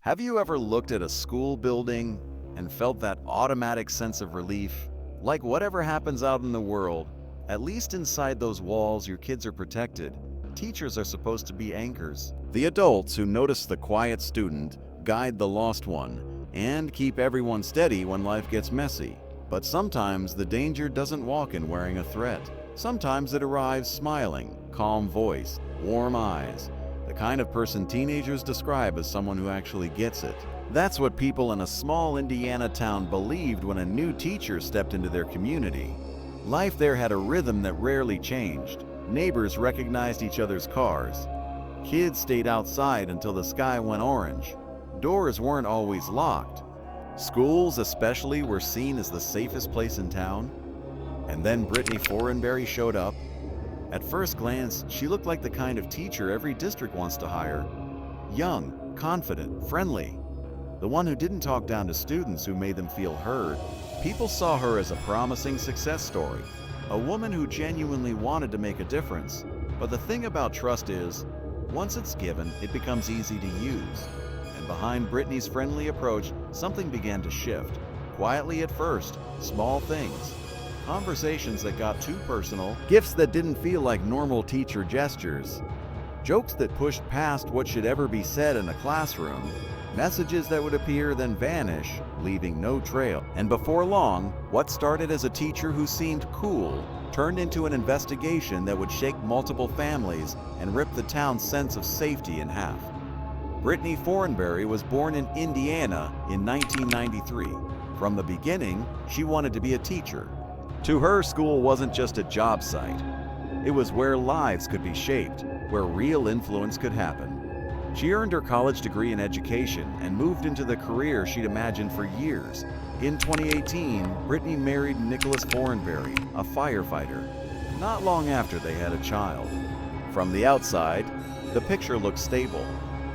Have you ever looked at a school building and felt that automatic sense of relief? Like whatever happens out in the world, at least inside those walls your kids are protected. Teachers are supposed to be anchors. The adults who notice the quiet student, guide the lost one, and keep everyone steady when life gets messy. But sometimes the danger doesn't walk in wearing a threat. Sometimes it arrives smiling, calm voice, warm eyes. The kind of person teenagers describe as someone who actually gets it. That's what people in a small Indiana town believed when a new teacher stepped into their community. Life there had a rhythm that rarely changed. Neighbors recognized each other's cars. Kids stayed outside until the sky went orange. Doors weren't always locked. Schools especially were seen as the safest place in town. And then Britney Foronberry showed up. At first glance, she looked like the kind of teacher every district wants to hire. Young, confident, friendly. The one who didn't talk down to students, who made them feel heard. People saw her as a promising success story, a woman who genuinely wanted to make a difference. But the thing about trust is, once it's given, it becomes easy to use. And behind Britney's friendly approach, something began to shift. Quietly at first, small things. Conversations that got too personal, gifts that didn't feel like normal teacher gestures, jokes that pushed past what should ever be said in a classroom, messages that would appear then vanish, leaving no trail. And before long, what started as a teacher who seemed cool turned into an investigation that would shake multiple families and rip the town's sense of safety in half. Britney Foronberry was born in Indiana in 1993. From the beginning, she wanted to be a teacher. To her, school wasn't just a job site. It was where lives could be shaped, where real influence could happen. She earned her college degree in education and moved into the career she'd imagined for years. In 2018, Britney married Nicholas Foronberry, a firefighter. Not long after, they had a child. From the outside, the picture looked stable.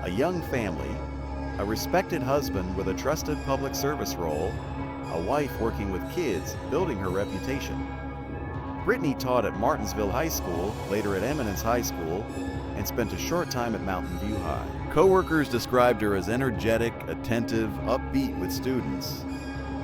A young family, a respected husband with a trusted public service role, a wife working with kids, building her reputation. Britney taught at Martinsville High School, later at Eminence High School, and spent a short time at Mountain View High. Co-workers described her as energetic, attentive, upbeat with students.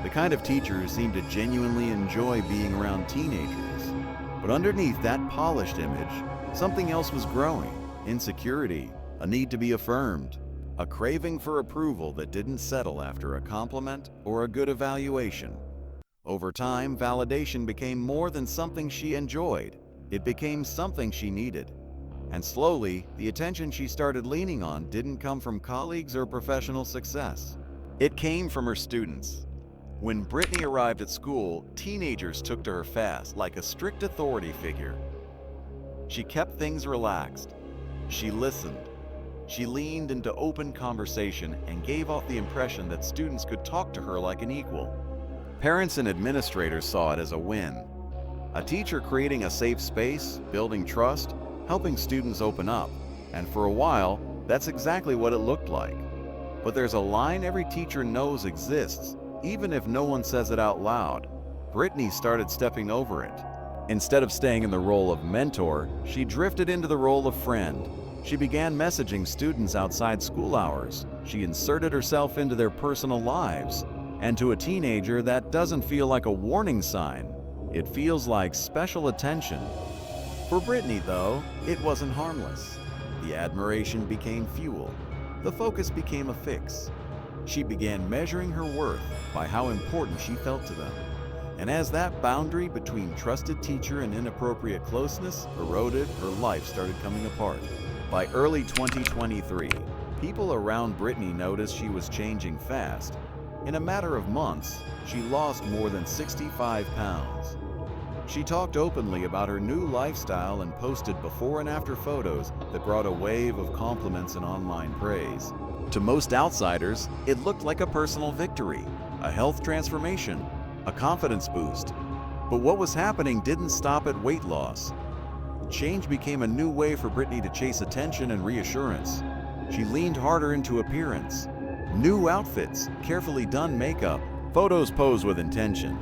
The kind of teacher who seemed to genuinely enjoy being around teenagers. But underneath that polished image, something else was growing. Insecurity, a need to be affirmed. A craving for approval that didn't settle after a compliment or a good evaluation. Over time, validation became more than something she enjoyed. It became something she needed. And slowly, the attention she started leaning on didn't come from colleagues or professional success. It came from her students. When Britney arrived at school, teenagers took to her fast, like a strict authority figure. She kept things relaxed. She listened. She leaned into open conversation and gave off the impression that students could talk to her like an equal. Parents and administrators saw it as a win. A teacher creating a safe space, building trust, helping students open up. And for a while, that's exactly what it looked like. But there's a line every teacher knows exists, even if no one says it out loud. Britney started stepping over it. Instead of staying in the role of mentor, she drifted into the role of friend. She began messaging students outside school hours. She inserted herself into their personal lives. And to a teenager, that doesn't feel like a warning sign. It feels like special attention. For Britney, though, it wasn't harmless. The admiration became fuel. The focus became a fix. She began measuring her worth by how important she felt to them. And as that boundary between trusted teacher and inappropriate closeness eroded, her life started coming apart. By early 2023, people around Britney noticed she was changing fast. In a matter of months, she lost more than 65 pounds. She talked openly about her new lifestyle and posted before and after photos that brought a wave of compliments and online praise. To most outsiders, it looked like a personal victory, a health transformation, a confidence boost. But what was happening didn't stop at weight loss. Change became a new way for Britney to chase attention and reassurance. She leaned harder into appearance. New outfits, carefully done makeup, photos posed with intention.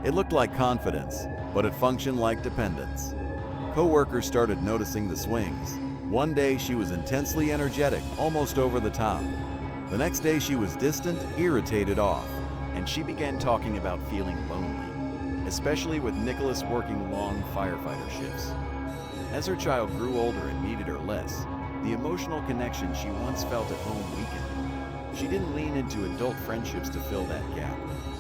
It looked like confidence, but it functioned like dependence. Co-workers started noticing the swings. One day she was intensely energetic, almost over the top. The next day she was distant, irritated off, and she began talking about feeling lonely, especially with Nicholas working long firefighter shifts. As her child grew older and needed her less, the emotional connection she once felt at home weakened. She didn't lean into adult friendships to fill that gap.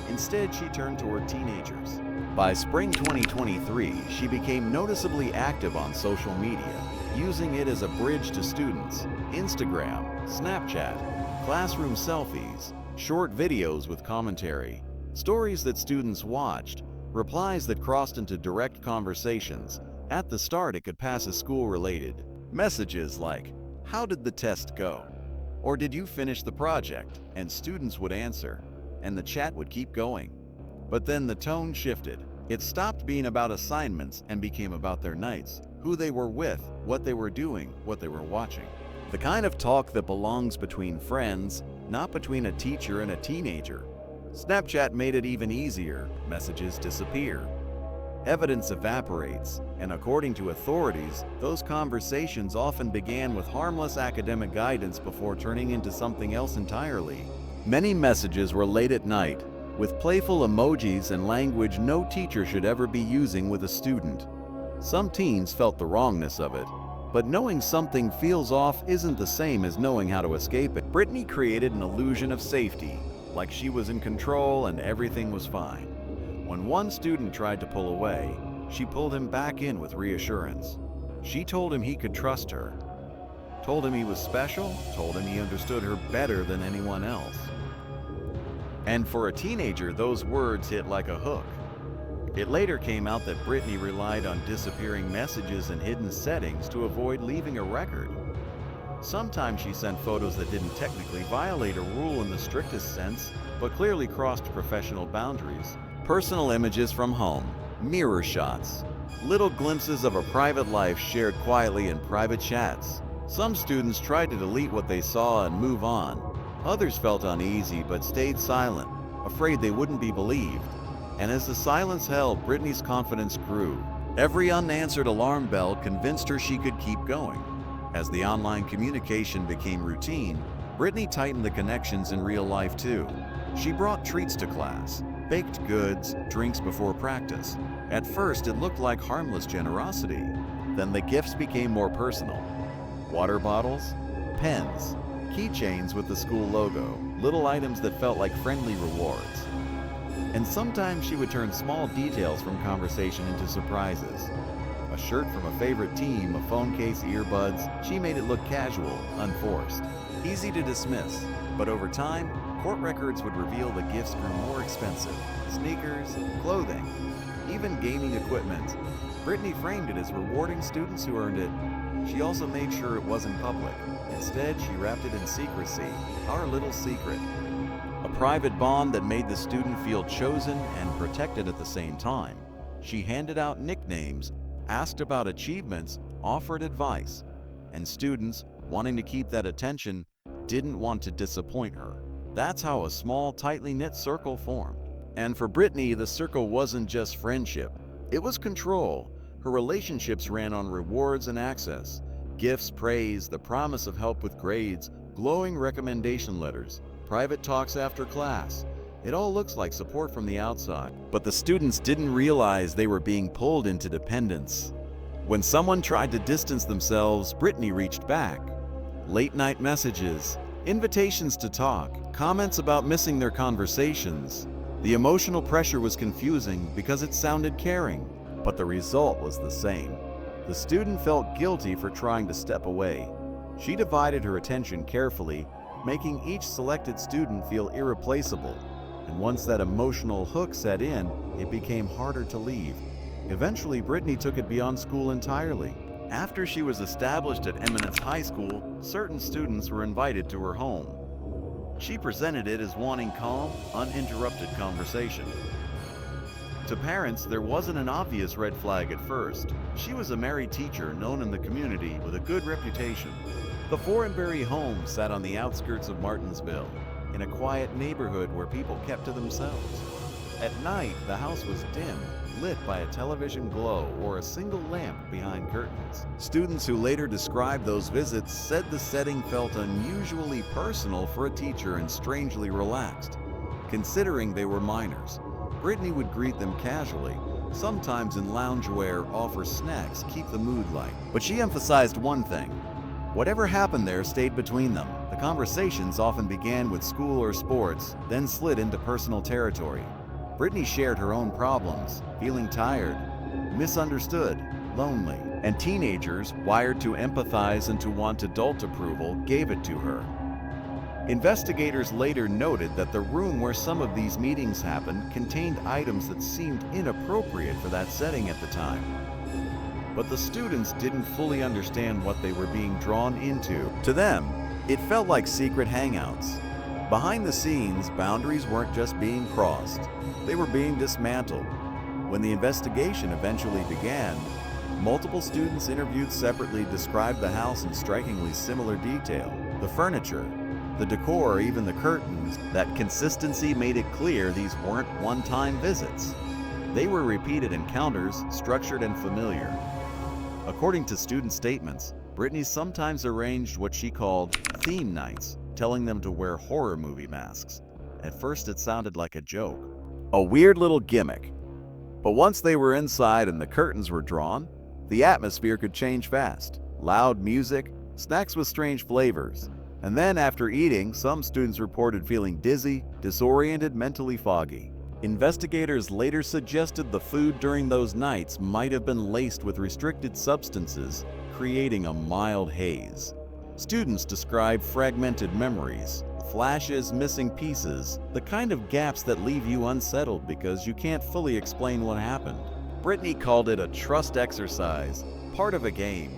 Instead, she turned toward teenagers. By spring 2023, she became noticeably active on social media, using it as a bridge to students. Instagram, Snapchat, classroom selfies, short videos with commentary, stories that students watched, replies that crossed into direct conversations. At the start, it could pass as school-related. Messages like, "How did the test go?" Or "Did you finish the project?" And students would answer, and the chat would keep going. But then the tone shifted. It stopped being about assignments and became about their nights, who they were with, what they were doing, what they were watching. The kind of talk that belongs between friends, not between a teacher and a teenager. Snapchat made it even easier. Messages disappear. Evidence evaporates, and according to authorities, those conversations often began with harmless academic guidance before turning into something else entirely. Many messages were late at night, with playful emojis and language no teacher should ever be using with a student. Some teens felt the wrongness of it, but knowing something feels off isn't the same as knowing how to escape it. Britney created an illusion of safety, like she was in control and everything was fine. When one student tried to pull away, she pulled him back in with reassurance. She told him he could trust her, told him he was special, told him he understood her better than anyone else. And for a teenager, those words hit like a hook. It later came out that Britney relied on disappearing messages and hidden settings to avoid leaving a record. Sometimes she sent photos that didn't technically violate a rule in the strictest sense, but clearly crossed professional boundaries. Personal images from home, mirror shots, little glimpses of a private life shared quietly in private chats. Some students tried to delete what they saw and move on. Others felt uneasy but stayed silent, afraid they wouldn't be believed. And as the silence held, Britney's confidence grew. Every unanswered alarm bell convinced her she could keep going. As the online communication became routine, Britney tightened the connections in real life too. She brought treats to class, baked goods, drinks before practice. At first, it looked like harmless generosity. Then the gifts became more personal. Water bottles, pens, keychains with the school logo, little items that felt like friendly rewards. And sometimes she would turn small details from conversation into surprises. A shirt from a favorite team, a phone case, earbuds. She made it look casual, unforced, easy to dismiss. But over time, court records would reveal the gifts grew more expensive. Sneakers, clothing, even gaming equipment. Britney framed it as rewarding students who earned it. She also made sure it wasn't public. Instead, she wrapped it in secrecy, our little secret. A private bond that made the student feel chosen and protected at the same time. She handed out nicknames, asked about achievements, offered advice. And students, wanting to keep that attention, didn't want to disappoint her. That's how a small, tightly knit circle formed. And for Britney, the circle wasn't just friendship. It was control. Her relationships ran on rewards and access. Gifts, praise, the promise of help with grades, glowing recommendation letters, private talks after class. It all looks like support from the outside. But the students didn't realize they were being pulled into dependence. When someone tried to distance themselves, Britney reached back. Late-night messages, invitations to talk, comments about missing their conversations. The emotional pressure was confusing because it sounded caring, but the result was the same. The student felt guilty for trying to step away. She divided her attention carefully, making each selected student feel irreplaceable. And once that emotional hook set in, it became harder to leave. Eventually, Britney took it beyond school entirely. After she was established at Eminence High School, certain students were invited to her home. She presented it as wanting calm, uninterrupted conversation. To parents, there wasn't an obvious red flag at first. She was a married teacher known in the community with a good reputation. The Foronberry home sat on the outskirts of Martinsville, in a quiet neighborhood where people kept to themselves. At night, the house was dim, lit by a television glow or a single lamp behind curtains. Students who later described those visits said the setting felt unusually personal for a teacher and strangely relaxed. Considering they were minors, Britney would greet them casually, sometimes in loungewear, offer snacks, keep the mood light. But she emphasized one thing: whatever happened there stayed between them. The conversations often began with school or sports, then slid into personal territory. Britney shared her own problems, feeling tired, misunderstood, lonely, and teenagers, wired to empathize and to want adult approval, gave it to her. Investigators later noted that the room where some of these meetings happened contained items that seemed inappropriate for that setting at the time. But the students didn't fully understand what they were being drawn into. To them, it felt like secret hangouts. Behind the scenes, boundaries weren't just being crossed, they were being dismantled. When the investigation eventually began, multiple students interviewed separately described the house in strikingly similar detail. The furniture, the decor, even the curtains. That consistency made it clear these weren't one-time visits. They were repeated encounters, structured and familiar. According to student statements, Britney sometimes arranged what she called theme nights, telling them to wear horror movie masks. At first it sounded like a joke, a weird little gimmick. But once they were inside and the curtains were drawn, the atmosphere could change fast. Loud music, snacks with strange flavors. And then after eating, some students reported feeling dizzy, disoriented, mentally foggy. Investigators later suggested the food during those nights might have been laced with restricted substances, creating a mild haze. Students described fragmented memories, flashes, missing pieces, the kind of gaps that leave you unsettled because you can't fully explain what happened. Britney called it a trust exercise, part of a game,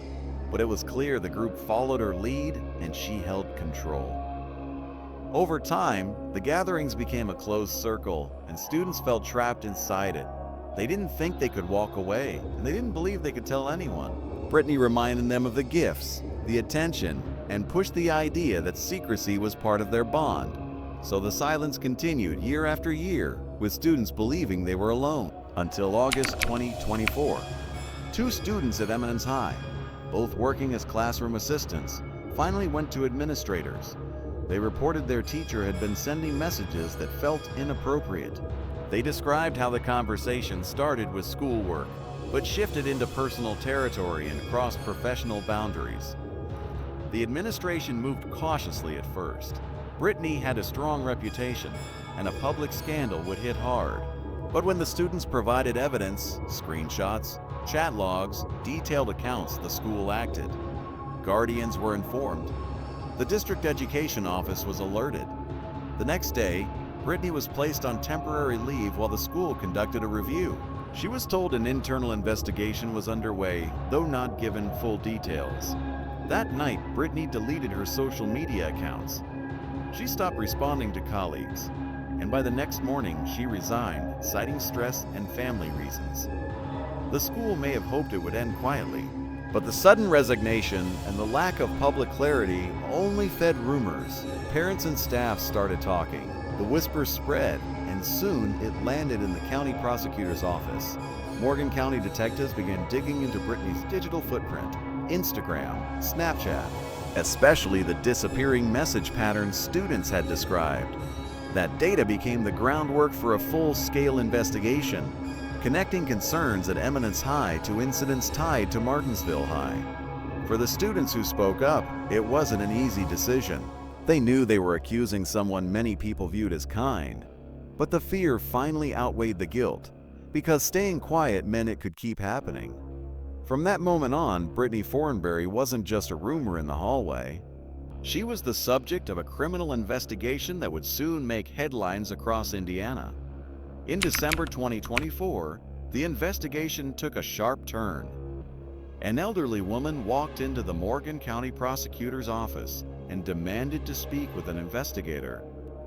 but it was clear the group followed her lead and she held control. Over time, the gatherings became a closed circle and students felt trapped inside it. They didn't think they could walk away, and they didn't believe they could tell anyone. Britney reminded them of the gifts, the attention, and pushed the idea that secrecy was part of their bond. So the silence continued year after year, with students believing they were alone. Until August 2024. Two students at Eminence High, both working as classroom assistants, finally went to administrators. They reported their teacher had been sending messages that felt inappropriate. They described how the conversation started with schoolwork, but shifted into personal territory and crossed professional boundaries. The administration moved cautiously at first. Britney had a strong reputation, and a public scandal would hit hard. But when the students provided evidence, screenshots, chat logs, detailed accounts, the school acted. Guardians were informed. The district education office was alerted. The next day, Britney was placed on temporary leave while the school conducted a review. She was told an internal investigation was underway, though not given full details. That night, Britney deleted her social media accounts. She stopped responding to colleagues, and by the next morning, she resigned, citing stress and family reasons. The school may have hoped it would end quietly, but the sudden resignation and the lack of public clarity only fed rumors. Parents and staff started talking. The whispers spread, and soon it landed in the county prosecutor's office. Morgan County detectives began digging into Britney's digital footprint, Instagram, Snapchat, especially the disappearing message patterns students had described. That data became the groundwork for a full-scale investigation, connecting concerns at Eminence High to incidents tied to Martinsville High. For the students who spoke up, it wasn't an easy decision. They knew they were accusing someone many people viewed as kind, but the fear finally outweighed the guilt, because staying quiet meant it could keep happening. From that moment on, Britney Foronberry wasn't just a rumor in the hallway. She was the subject of a criminal investigation that would soon make headlines across Indiana. In December 2024, the investigation took a sharp turn. An elderly woman walked into the Morgan County prosecutor's office and demanded to speak with an investigator.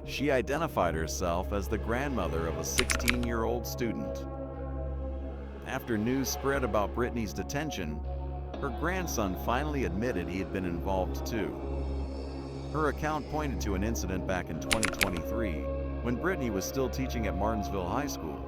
She identified herself as the grandmother of a 16-year-old student. After news spread about Britney's detention, her grandson finally admitted he had been involved too. Her account pointed to an incident back in 2023 when Britney was still teaching at Martinsville High School.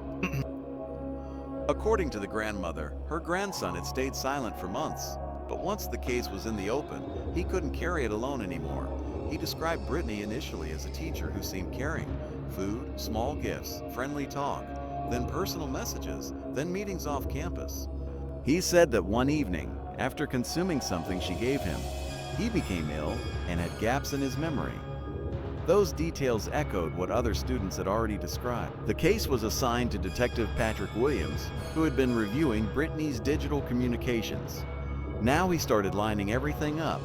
According to the grandmother, her grandson had stayed silent for months, but once the case was in the open, he couldn't carry it alone anymore. He described Britney initially as a teacher who seemed caring. Food, small gifts, friendly talk, then personal messages, then meetings off campus. He said that one evening, after consuming something she gave him, he became ill and had gaps in his memory. Those details echoed what other students had already described. The case was assigned to Detective Patrick Williams, who had been reviewing Britney's digital communications. Now he started lining everything up: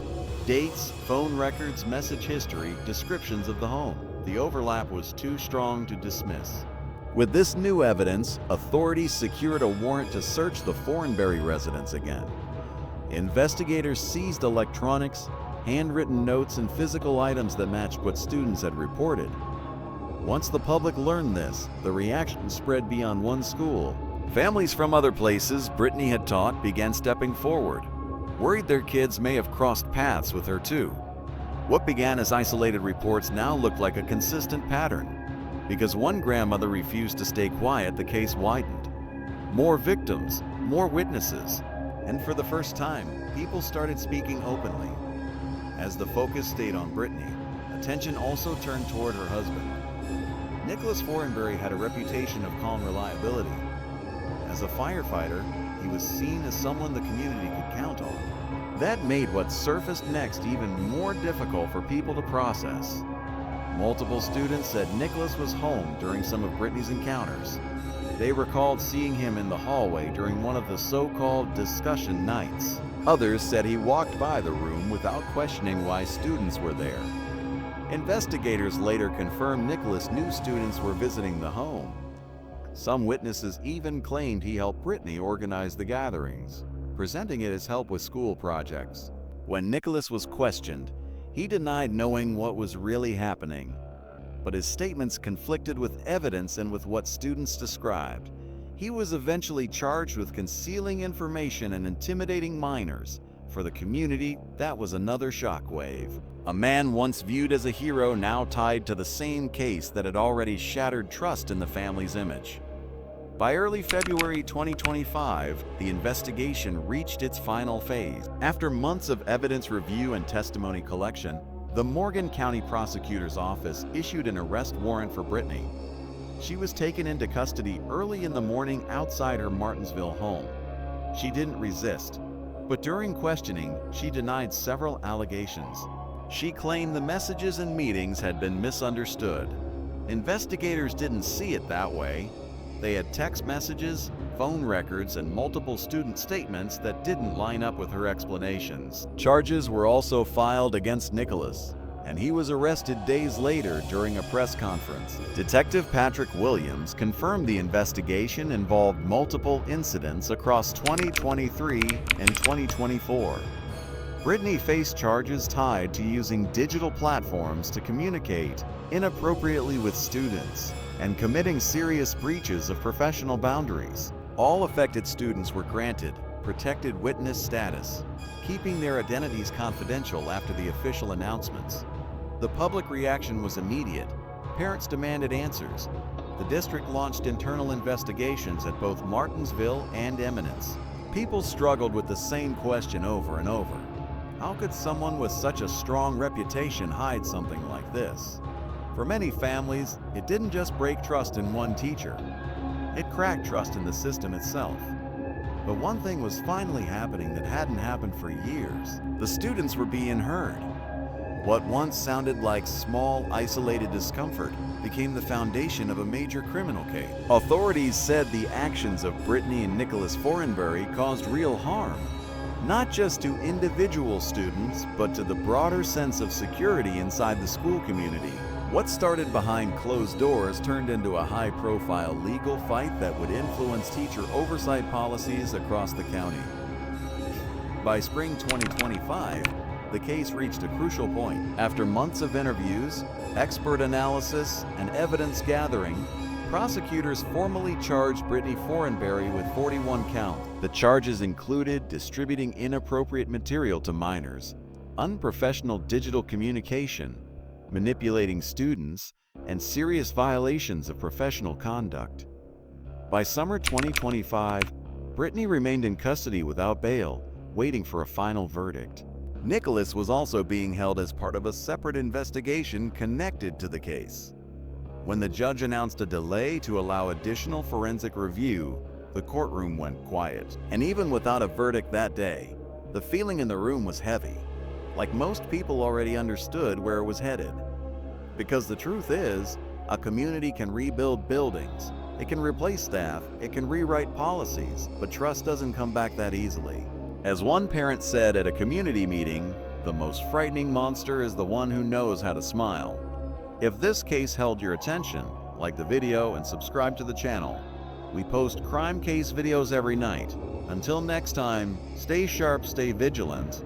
dates, phone records, message history, descriptions of the home. The overlap was too strong to dismiss. With this new evidence, authorities secured a warrant to search the Foronberry residence again. Investigators seized electronics, handwritten notes, and physical items that matched what students had reported. Once the public learned this, the reaction spread beyond one school. Families from other places Britney had taught began stepping forward, worried their kids may have crossed paths with her too. What began as isolated reports now looked like a consistent pattern. Because one grandmother refused to stay quiet, the case widened. More victims, more witnesses, and for the first time, people started speaking openly. As the focus stayed on Britney, attention also turned toward her husband. Nicholas Foronberry had a reputation of calm reliability. As a firefighter, he was seen as someone the community could count on. That made what surfaced next even more difficult for people to process. Multiple students said Nicholas was home during some of Britney's encounters. They recalled seeing him in the hallway during one of the so-called discussion nights. Others said he walked by the room without questioning why students were there. Investigators later confirmed Nicholas knew students were visiting the home. Some witnesses even claimed he helped Britney organize the gatherings, presenting it as help with school projects. When Nicholas was questioned, he denied knowing what was really happening, but his statements conflicted with evidence and with what students described. He was eventually charged with concealing information and intimidating minors. For the community, that was another shockwave. A man once viewed as a hero now tied to the same case that had already shattered trust in the family's image. By early February 2025, the investigation reached its final phase. After months of evidence review and testimony collection, the Morgan County Prosecutor's Office issued an arrest warrant for Britney. She was taken into custody early in the morning outside her Martinsville home. She didn't resist, but during questioning, she denied several allegations. She claimed the messages and meetings had been misunderstood. Investigators didn't see it that way. They had text messages, phone records, and multiple student statements that didn't line up with her explanations. Charges were also filed against Nicholas, and he was arrested days later during a press conference. Detective Patrick Williams confirmed the investigation involved multiple incidents across 2023 and 2024. Britney faced charges tied to using digital platforms to communicate inappropriately with students and committing serious breaches of professional boundaries. All affected students were granted protected witness status, keeping their identities confidential after the official announcements. The public reaction was immediate. Parents demanded answers. The district launched internal investigations at both Martinsville and Eminence. People struggled with the same question over and over. How could someone with such a strong reputation hide something like this? For many families, it didn't just break trust in one teacher. It cracked trust in the system itself. But one thing was finally happening that hadn't happened for years. The students were being heard. What once sounded like small, isolated discomfort became the foundation of a major criminal case. Authorities said the actions of Britney and Nicholas Foronberry caused real harm, not just to individual students, but to the broader sense of security inside the school community. What started behind closed doors turned into a high-profile legal fight that would influence teacher oversight policies across the county. By spring 2025, the case reached a crucial point. After months of interviews, expert analysis, and evidence gathering, prosecutors formally charged Britney Foronberry with 41 counts. The charges included distributing inappropriate material to minors, unprofessional digital communication, manipulating students, and serious violations of professional conduct. By summer 2025, Britney remained in custody without bail, waiting for a final verdict. Nicholas was also being held as part of a separate investigation connected to the case. When the judge announced a delay to allow additional forensic review, the courtroom went quiet. And even without a verdict that day, the feeling in the room was heavy, like most people already understood where it was headed. Because the truth is, a community can rebuild buildings, it can replace staff, it can rewrite policies, but trust doesn't come back that easily. As one parent said at a community meeting, the most frightening monster is the one who knows how to smile. If this case held your attention, like the video and subscribe to the channel. We post crime case videos every night. Until next time, stay sharp, stay vigilant,